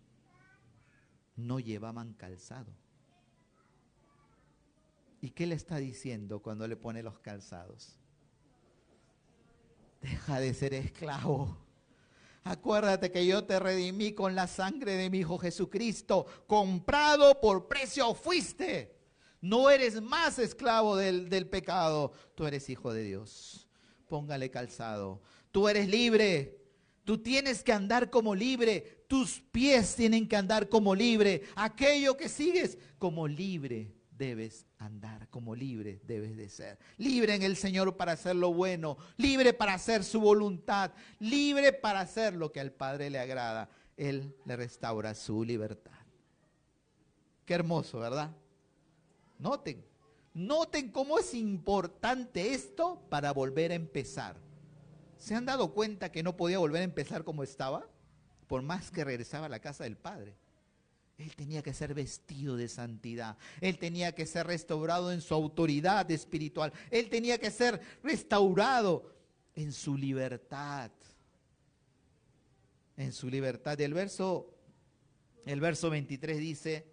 no llevaban calzado. ¿Y qué le está diciendo cuando le pone los calzados? Deja de ser esclavo. Acuérdate que yo te redimí con la sangre de mi Hijo Jesucristo. Comprado por precio fuiste. No eres más esclavo del pecado. Tú eres hijo de Dios. Póngale calzado. Tú eres libre. Tú tienes que andar como libre. Tus pies tienen que andar como libre. Aquello que sigues como libre debes andar, como libre debes de ser. Libre en el Señor para hacer lo bueno, libre para hacer su voluntad, libre para hacer lo que al Padre le agrada. Él le restaura su libertad. Qué hermoso, ¿verdad? Noten cómo es importante esto para volver a empezar. ¿Se han dado cuenta que no podía volver a empezar como estaba? Por más que regresaba a la casa del Padre. Él tenía que ser vestido de santidad. Él tenía que ser restaurado en su autoridad espiritual. Él tenía que ser restaurado en su libertad. En su libertad. El verso 23 dice,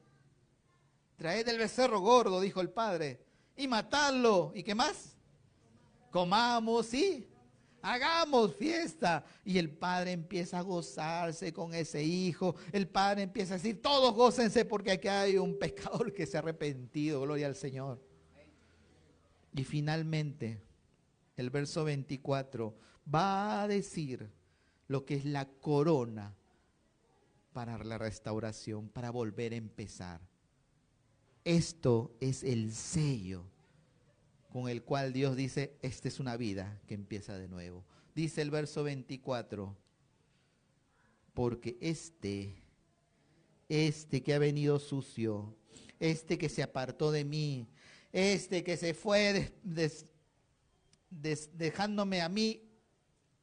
traed el becerro gordo, dijo el Padre, y matadlo. ¿Y qué más? Comamos y hagamos fiesta. Y el Padre empieza a gozarse con ese hijo. El Padre empieza a decir, todos gócense porque aquí hay un pecador que se ha arrepentido. Gloria al Señor. Y finalmente, el verso 24 va a decir lo que es la corona para la restauración, para volver a empezar. Esto es el sello con el cual Dios dice, esta es una vida que empieza de nuevo. Dice el verso 24, porque este que ha venido sucio, este que se apartó de mí, este que se fue dejándome a mí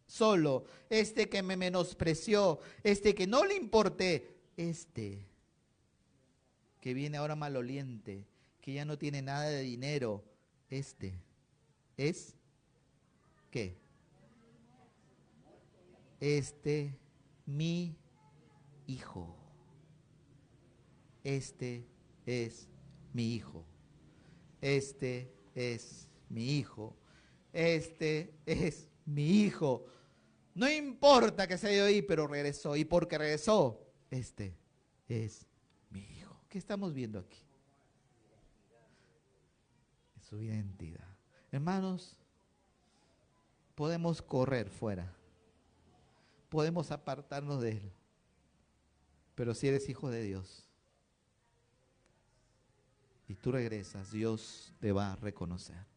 solo, este que me menospreció, este que no le importé, este que viene ahora maloliente, que ya no tiene nada de dinero, este es, ¿qué? Este, mi hijo. Este es mi hijo. Este es mi hijo. Este es mi hijo. No importa que se haya ido ahí, pero regresó. Y porque regresó, este es mi hijo. ¿Qué estamos viendo aquí? Es su identidad. Hermanos, podemos correr fuera. Podemos apartarnos de él. Pero si eres hijo de Dios y tú regresas, Dios te va a reconocer.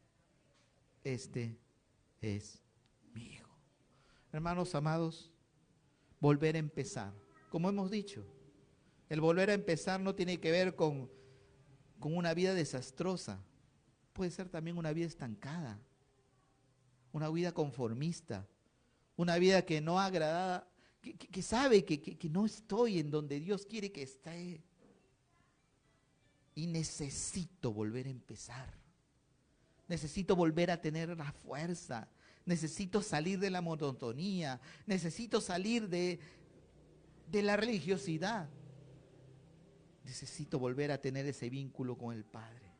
Este es mi hijo. Hermanos amados, volver a empezar. Como hemos dicho, el volver a empezar no tiene que ver con una vida desastrosa. Puede ser también una vida estancada, una vida conformista, una vida que no agrada, que sabe que no estoy en donde Dios quiere que esté. Y necesito volver a empezar. Necesito volver a tener la fuerza. Necesito salir de la monotonía. Necesito salir de la religiosidad. Necesito volver a tener ese vínculo con el Padre.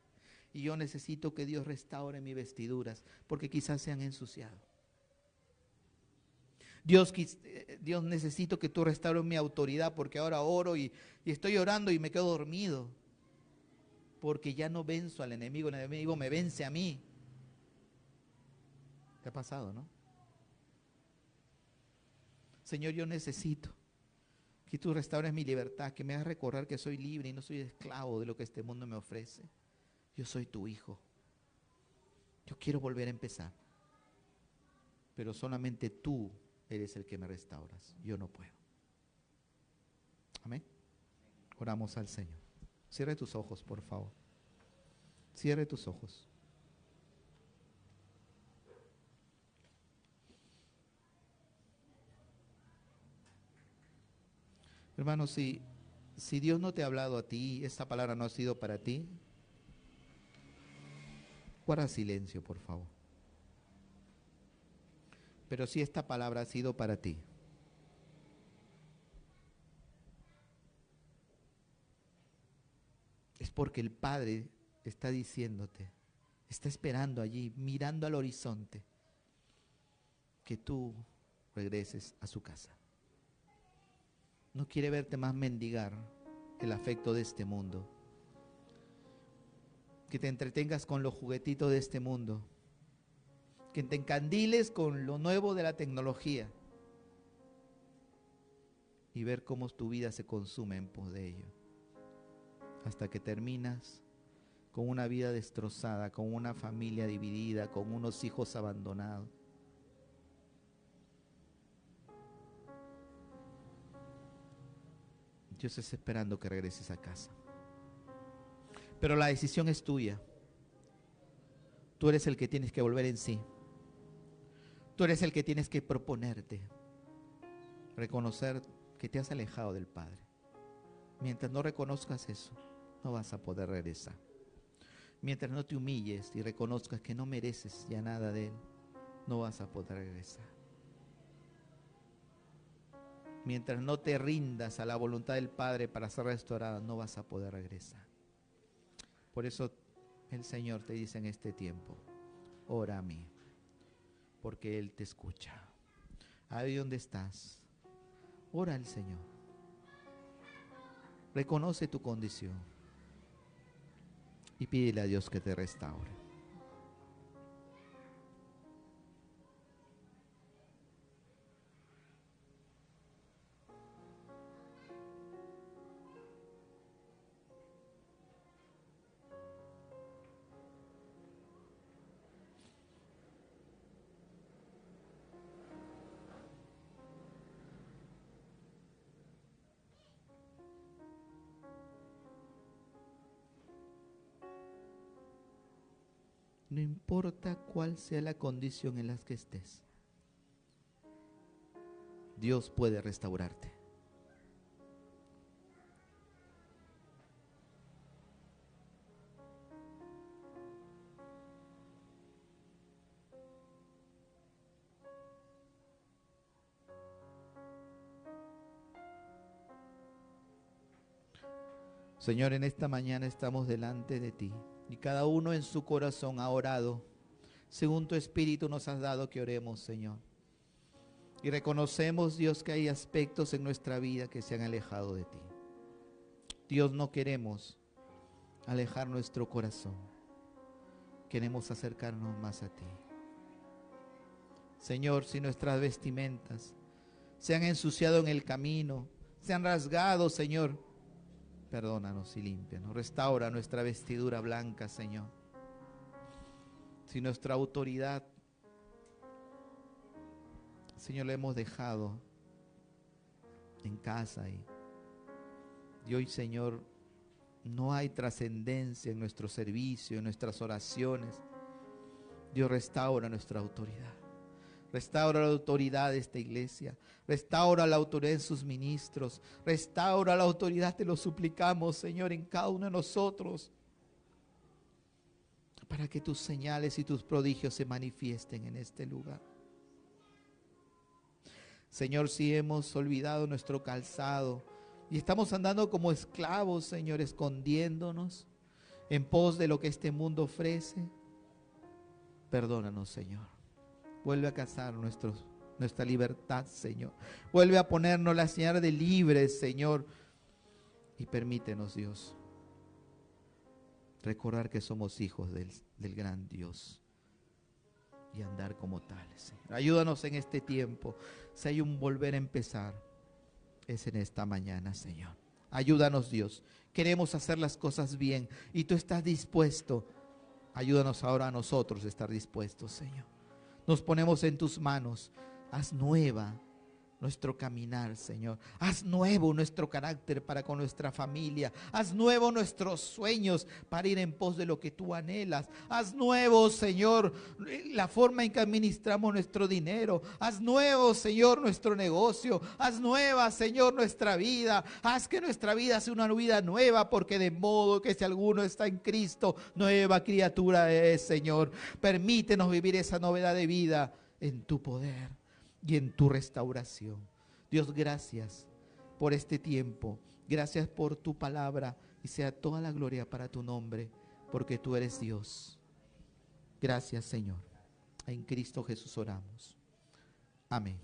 Y yo necesito que Dios restaure mis vestiduras, porque quizás se han ensuciado. Dios, necesito que tú restaures mi autoridad, porque ahora oro y estoy orando y me quedo dormido. Porque ya no venzo al enemigo, el enemigo me vence a mí. ¿Te ha pasado, no? Señor, yo necesito que tú restaures mi libertad, que me hagas recordar que soy libre y no soy esclavo de lo que este mundo me ofrece. Yo soy tu hijo. Yo quiero volver a empezar. Pero solamente tú eres el que me restauras. Yo no puedo. Amén. Oramos al Señor. Cierre tus ojos, por favor. Cierre tus ojos. Hermanos, si Dios no te ha hablado a ti, esta palabra no ha sido para ti, guarda silencio, por favor. Pero si esta palabra ha sido para ti, es porque el Padre está diciéndote, está esperando allí, mirando al horizonte, que tú regreses a su casa. No quiere verte más mendigar el afecto de este mundo, que te entretengas con los juguetitos de este mundo, que te encandiles con lo nuevo de la tecnología y ver cómo tu vida se consume en pos de ello, hasta que terminas con una vida destrozada, con una familia dividida, con unos hijos abandonados. Dios está esperando que regreses a casa. Pero la decisión es tuya. Tú eres el que tienes que volver en sí. Tú eres el que tienes que proponerte, reconocer que te has alejado del Padre. Mientras no reconozcas eso, no vas a poder regresar. Mientras no te humilles y reconozcas que no mereces ya nada de Él, no vas a poder regresar. Mientras no te rindas a la voluntad del Padre para ser restaurado, no vas a poder regresar. Por eso el Señor te dice en este tiempo, ora a mí, porque Él te escucha. Ahí donde estás, ora al Señor. Reconoce tu condición y pídele a Dios que te restaure. No importa cuál sea la condición en la que estés, Dios puede restaurarte. Señor, en esta mañana estamos delante de ti y cada uno en su corazón ha orado según tu Espíritu nos has dado que oremos, Señor. Y reconocemos, Dios, que hay aspectos en nuestra vida que se han alejado de ti. Dios, no queremos alejar nuestro corazón. Queremos acercarnos más a ti. Señor, si nuestras vestimentas se han ensuciado en el camino, se han rasgado, Señor, perdónanos y límpianos. Restaura nuestra vestidura blanca, Señor. Si nuestra autoridad, Señor, la hemos dejado en casa y hoy, Señor, no hay trascendencia en nuestro servicio, en nuestras oraciones. Dios, restaura nuestra autoridad. Restaura la autoridad de esta iglesia. Restaura la autoridad en sus ministros. Restaura la autoridad, te lo suplicamos, Señor, en cada uno de nosotros, para que tus señales y tus prodigios se manifiesten en este lugar. Señor, si hemos olvidado nuestro calzado y estamos andando como esclavos, Señor, escondiéndonos en pos de lo que este mundo ofrece, perdónanos, Señor. Vuelve a cazar nuestra libertad, Señor. Vuelve a ponernos la señal de libres, Señor. Y permítenos, Dios, recordar que somos hijos del gran Dios y andar como tales, Señor. Ayúdanos en este tiempo. Si hay un volver a empezar, es en esta mañana, Señor. Ayúdanos, Dios. Queremos hacer las cosas bien y tú estás dispuesto. Ayúdanos ahora a nosotros a estar dispuestos, Señor. Nos ponemos en tus manos. Haz nueva nuestro caminar, Señor. Haz nuevo nuestro carácter para con nuestra familia. Haz nuevo nuestros sueños para ir en pos de lo que tú anhelas. Haz nuevo, Señor, la forma en que administramos nuestro dinero. Haz nuevo, Señor, nuestro negocio. Haz nueva, Señor, nuestra vida. Haz que nuestra vida sea una vida nueva, porque de modo que si alguno está en Cristo, nueva criatura es, Señor. Permítenos vivir esa novedad de vida en tu poder y en tu restauración. Dios, gracias por este tiempo. Gracias por tu palabra y sea toda la gloria para tu nombre, porque tú eres Dios. Gracias, Señor. En Cristo Jesús oramos. Amén.